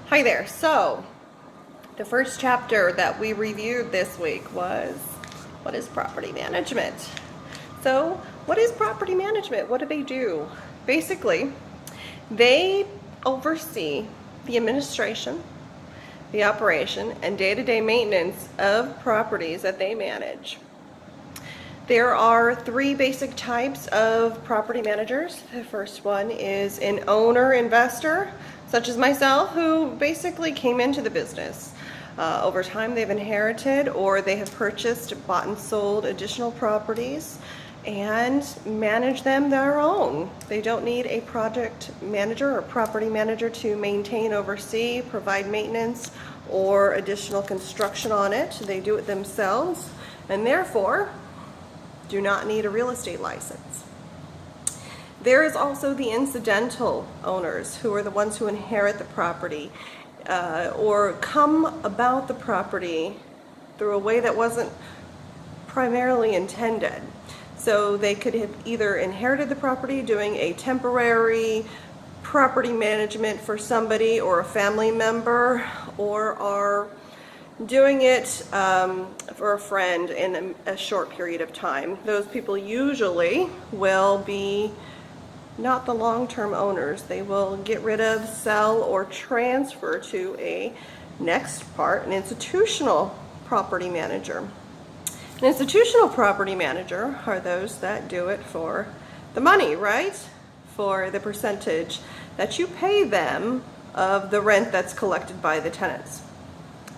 Hi there. So, the first chapter that we reviewed this week was what is property management? So, what is property management? What do they do? Basically, they oversee the administration, the operation, and day-to-day maintenance of properties that they manage. There are three basic types of property managers. The first one is an owner-investor, such as myself, who basically came into the business. Over time, they've inherited or they have purchased, bought and sold additional properties and manage them their own. They don't need a project manager or property manager to maintain, oversee, provide maintenance, or additional construction on it. They do it themselves and therefore do not need a real estate license. There is also the incidental owners, who are the ones who inherit the property or come about the property through a way that wasn't primarily intended. So they could have either inherited the property doing a temporary property management for somebody or a family member, or are doing it for a friend in a short period of time. Those people usually will be not the long-term owners. They will get rid of, sell, or transfer to a next part, an institutional property manager. An institutional property manager are those that do it for the money, right? For the percentage that you pay them of the rent that's collected by the tenants.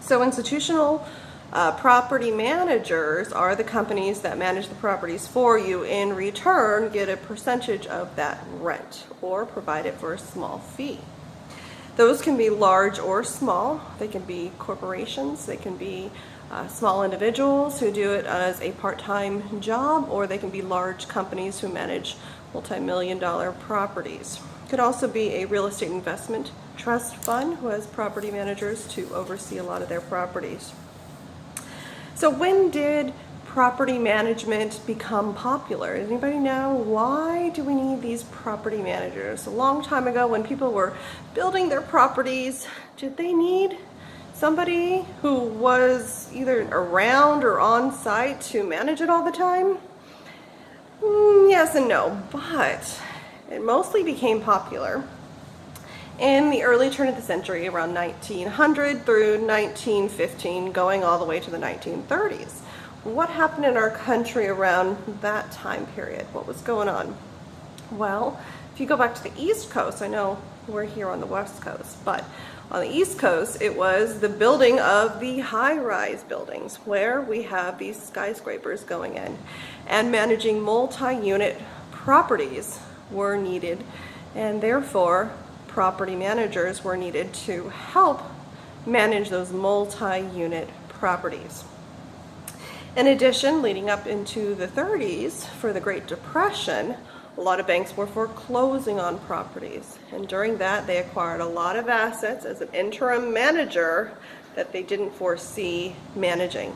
So institutional property managers are the companies that manage the properties for you, in return get a percentage of that rent or provide it for a small fee. Those can be large or small. They can be corporations, they can be small individuals who do it as a part-time job, or they can be large companies who manage multi-million-dollar properties. It could also be a real estate investment trust fund who has property managers to oversee a lot of their properties. So when did property management become popular? Anybody know, why do we need these property managers? A long time ago, when people were building their properties, did they need somebody who was either around or on site to manage it all the time? Yes and no, but it mostly became popular in the early turn of the century, around 1900 through 1915, going all the way to the 1930s. What happened in our country around that time period? What was going on? Well, if you go back to the East Coast, I know we're here on the West Coast, but on the East Coast, it was the building of the high-rise buildings, where we have these skyscrapers going in, and managing multi-unit properties were needed, and therefore property managers were needed to help manage those multi-unit properties. In addition, leading up into the 30s, for the Great Depression, a lot of banks were foreclosing on properties, and during that they acquired a lot of assets as an interim manager that they didn't foresee managing.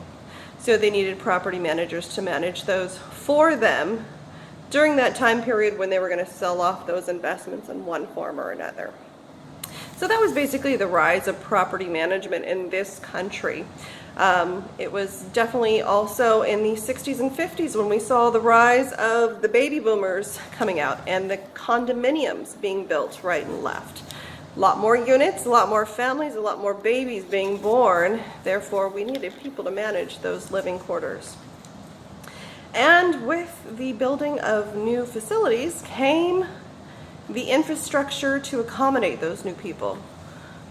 So they needed property managers to manage those for them during that time period when they were going to sell off those investments in one form or another. So that was basically the rise of property management in this country. It was definitely also in the 60s and 50s when we saw the rise of the baby boomers coming out and the condominiums being built right and left. A lot more units, a lot more families, a lot more babies being born. Therefore, we needed people to manage those living quarters. And with the building of new facilities came the infrastructure to accommodate those new people,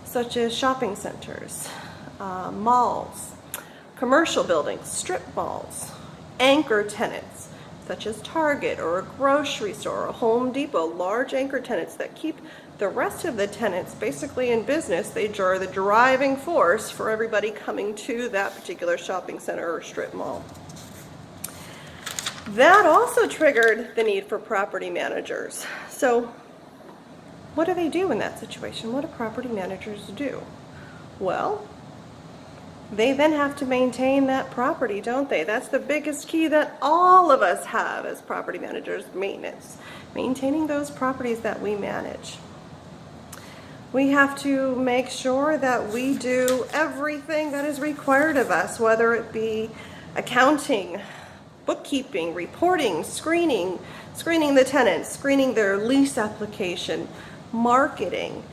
such as shopping centers, malls, commercial buildings, strip malls, anchor tenants, such as Target or a grocery store or a Home Depot, large anchor tenants that keep the rest of the tenants basically in business. They are the driving force for everybody coming to that particular shopping center or strip mall. That also triggered the need for property managers. So what do they do in that situation? What do property managers do? Well, they then have to maintain that property, don't they? That's the biggest key that all of us have as property managers: maintenance. Maintaining those properties that we manage. We have to make sure that we do everything that is required of us, whether it be accounting, bookkeeping, reporting, screening the tenants, screening their lease application, marketing,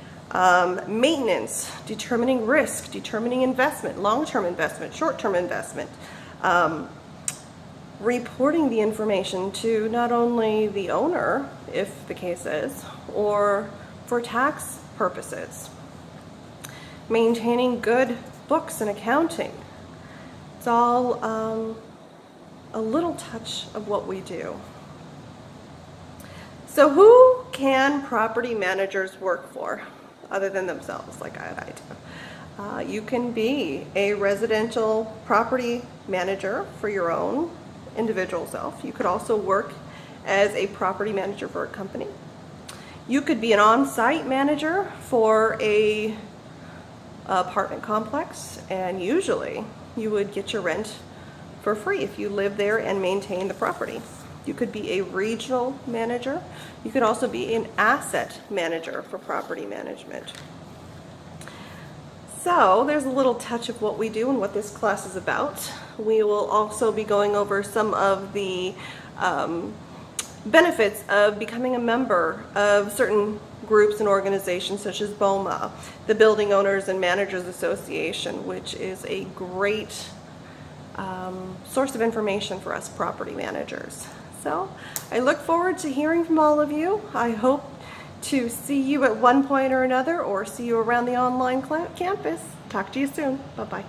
maintenance, determining risk, determining investment, long-term investment, short-term investment, reporting the information to not only the owner, if the case is, or for tax purposes, maintaining good books and accounting. It's all a little touch of what we do. So who can property managers work for other than themselves, like I do? You can be a residential property manager for your own individual self. You could also work as a property manager for a company. You could be an on-site manager for a apartment complex, and usually you would get your rent for free if you live there and maintain the property. You could be a regional manager. You could also be an asset manager for property management. So there's a little touch of what we do and what this class is about. We will also be going over some of the benefits of becoming a member of certain groups and organizations such as BOMA, the Building Owners and Managers Association, which is a great source of information for us property managers. So I look forward to hearing from all of you. I hope to see you at one point or another, or see you around the online campus. Talk to you soon. Bye-bye.